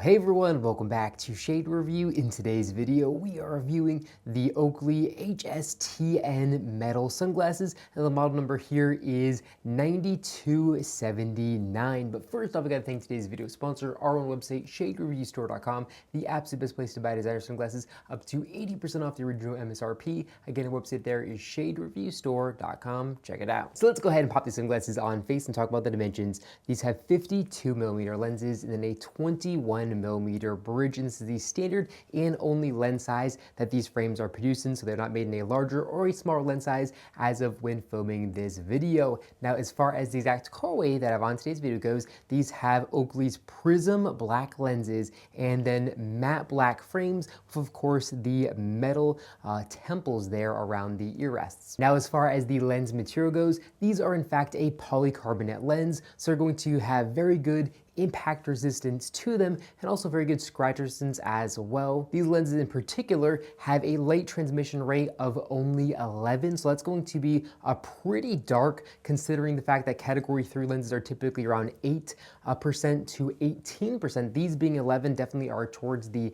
Hey everyone, welcome back to Shade Review. In today's video, we are reviewing the Oakley HSTN metal sunglasses, and the model number here is 9279. But first off, I gotta thank today's video sponsor, our own website, shadereviewstore.com, the absolute best place to buy designer sunglasses, up to 80% off the original MSRP. Again, our website there is shadereviewstore.com. Check it out. So let's go ahead and pop these sunglasses on face and talk about the dimensions. These have 52mm lenses and then a 21mm bridge, and this is the standard and only lens size that these frames are producing, so they're not made in a larger or a smaller lens size as of when filming this video. Now, as far as the exact colorway that I have on today's video goes, these have Oakley's prism black lenses and then matte black frames with, of course, the metal temples there around the ear rests. Now, as far as the lens material goes, these are in fact a polycarbonate lens, so they're going to have very good impact resistance to them and also very good scratch resistance as well. These lenses in particular have a light transmission rate of only 11, so that's going to be a pretty dark considering the fact that category 3 lenses are typically around 8% to 18%. These being 11 definitely are towards the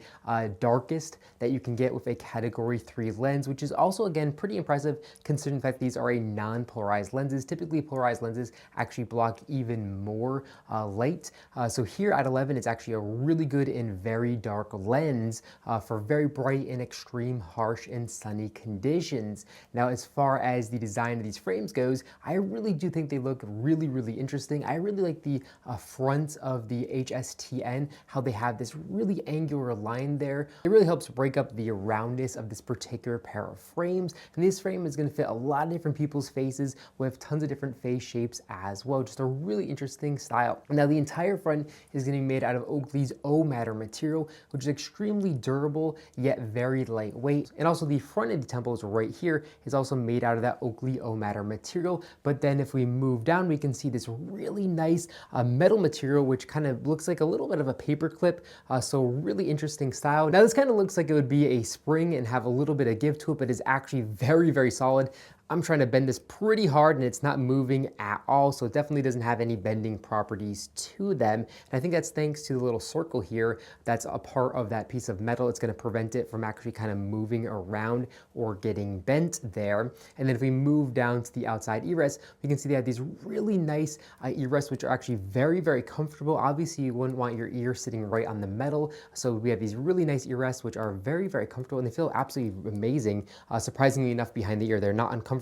darkest that you can get with a category 3 lens, which is also again pretty impressive considering the fact these are a non-polarized lenses. Typically polarized lenses actually block even more light. So here at 11, it's actually a really good and very dark lens for very bright and extreme harsh and sunny conditions. Now, as far as the design of these frames goes, I really do think they look really interesting. I really like the front of the HSTN, how they have this really angular line there. It really helps break up the roundness of this particular pair of frames. And this frame is going to fit a lot of different people's faces with tons of different face shapes as well. Just a really interesting style. Now, the entire front is going to be made out of Oakley's O-Matter material, which is extremely durable yet very lightweight. And also the front of the temples right here is also made out of that Oakley O-Matter material. But then if we move down, we can see this really nice metal material, which kind of looks like a little bit of a paper clip. So really interesting style. Now this kind of looks like it would be a spring and have a little bit of give to it, but is actually very solid. I'm trying to bend this pretty hard and it's not moving at all, so it definitely doesn't have any bending properties to them. And I think that's thanks to the little circle here that's a part of that piece of metal. It's going to prevent it from actually kind of moving around or getting bent there. And then if we move down to the outside ear rests, we can see they have these really nice ear rests, which are actually very comfortable. Obviously, you wouldn't want your ear sitting right on the metal, so we have these really nice ear rests, which are very comfortable, and they feel absolutely amazing. Surprisingly enough, behind the ear, they're not uncomfortable.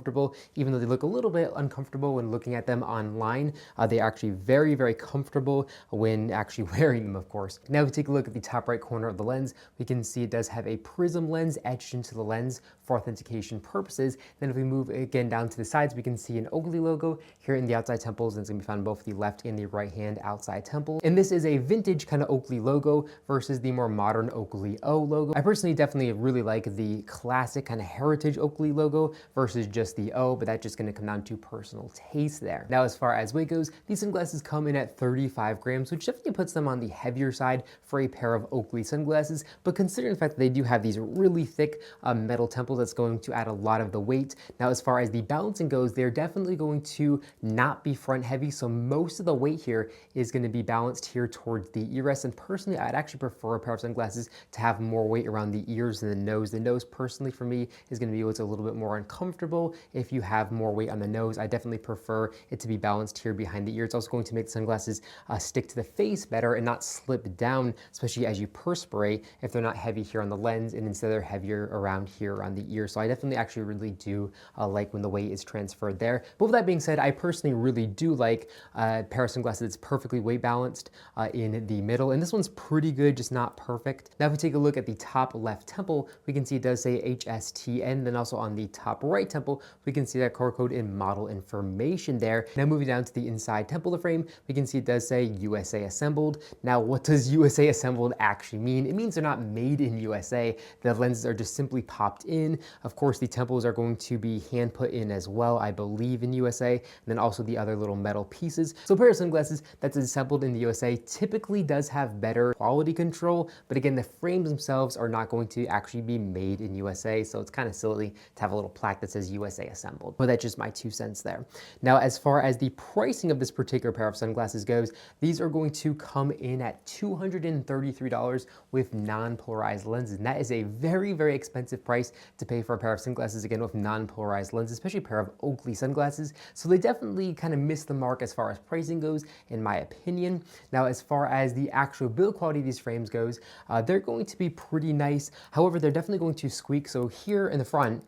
Even though they look a little bit uncomfortable when looking at them online, they're actually very comfortable when actually wearing them, of course. Now, if we take a look at the top right corner of the lens, we can see it does have a prism lens etched into the lens for authentication purposes. Then if we move again down to the sides, we can see an Oakley logo here in the outside temples, and it's going to be found in both the left and the right hand outside temple. And this is a vintage kind of Oakley logo versus the more modern Oakley O logo. I personally definitely really like the classic kind of heritage Oakley logo versus just the O, but that's just going to come down to personal taste there. Now, as far as weight goes, these sunglasses come in at 35 grams, which definitely puts them on the heavier side for a pair of Oakley sunglasses, but considering the fact that they do have these really thick metal temples, that's going to add a lot of the weight. Now, as far as the balancing goes, they're definitely going to not be front heavy, so most of the weight here is going to be balanced here towards the ear rest, and personally, I'd actually prefer a pair of sunglasses to have more weight around the ears than the nose. The nose, personally, for me, is going to be what's a little bit more uncomfortable. If you have more weight on the nose, I definitely prefer it to be balanced here behind the ear. It's also going to make the sunglasses stick to the face better and not slip down, especially as you perspirate, if they're not heavy here on the lens and instead they're heavier around here on the ear. So I definitely actually really do like when the weight is transferred there. But with that being said, I personally really do like a pair of sunglasses that's perfectly weight balanced in the middle. And this one's pretty good, just not perfect. Now, if we take a look at the top left temple, we can see it does say HSTN. Then also on the top right temple, we can see that color code and model information there. Now, moving down to the inside temple of the frame, we can see it does say USA Assembled. Now, what does USA Assembled actually mean? It means they're not made in USA. The lenses are just simply popped in. Of course, the temples are going to be hand put in as well, I believe, in USA, and then also the other little metal pieces. So a pair of sunglasses that's assembled in the USA typically does have better quality control, but again, the frames themselves are not going to actually be made in USA, so it's kind of silly to have a little plaque that says USA say assembled. But that's just my 2 cents there. Now, as far as the pricing of this particular pair of sunglasses goes, these are going to come in at $233 with non-polarized lenses. And that is a very, very expensive price to pay for a pair of sunglasses, again, with non-polarized lenses, especially a pair of Oakley sunglasses. So they definitely kind of missed the mark as far as pricing goes, in my opinion. Now, as far as the actual build quality of these frames goes, they're going to be pretty nice. However, they're definitely going to squeak. So here in the front,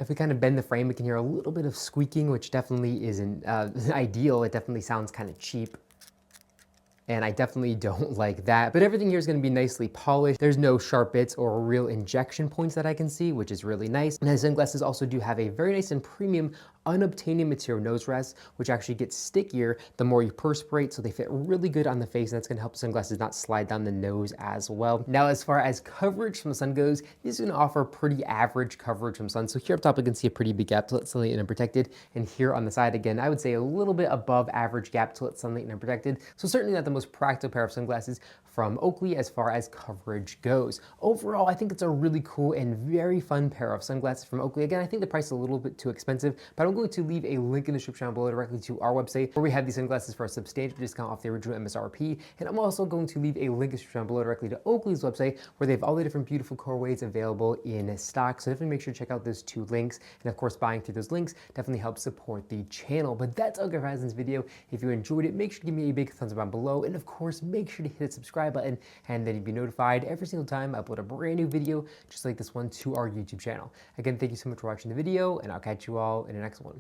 if we kind of bend the frame, we can hear a little bit of squeaking, which definitely isn't ideal. It definitely sounds kind of cheap, and I definitely don't like that. But everything here is going to be nicely polished. There's no sharp bits or real injection points that I can see, which is really nice. And the sunglasses also do have a very nice and premium unobtainium material nose rest, which actually gets stickier the more you perspirate, so they fit really good on the face, and that's going to help sunglasses not slide down the nose as well. Now, as far as coverage from the sun goes, these are going to offer pretty average coverage from sun. So here up top, you can see a pretty big gap to let sunlight in unprotected, and here on the side, again, I would say a little bit above average gap to let sunlight in unprotected. So certainly not the most practical pair of sunglasses from Oakley as far as coverage goes. Overall, I think it's a really cool and very fun pair of sunglasses from Oakley. Again, I think the price is a little bit too expensive, but I'm going to leave a link in the description down below directly to our website where we have these sunglasses for a substantial discount off the original MSRP. And I'm also going to leave a link in the description down below directly to Oakley's website where they have all the different beautiful colorways available in stock. So definitely make sure to check out those 2 links. And of course, buying through those links definitely helps support the channel. But that's all guys in this video. If you enjoyed it, make sure to give me a big thumbs up down below. And of course, make sure to hit the subscribe button, and then you'll be notified every single time I upload a brand new video just like this one to our YouTube channel. Again, thank you so much for watching the video, and I'll catch you all in the next one.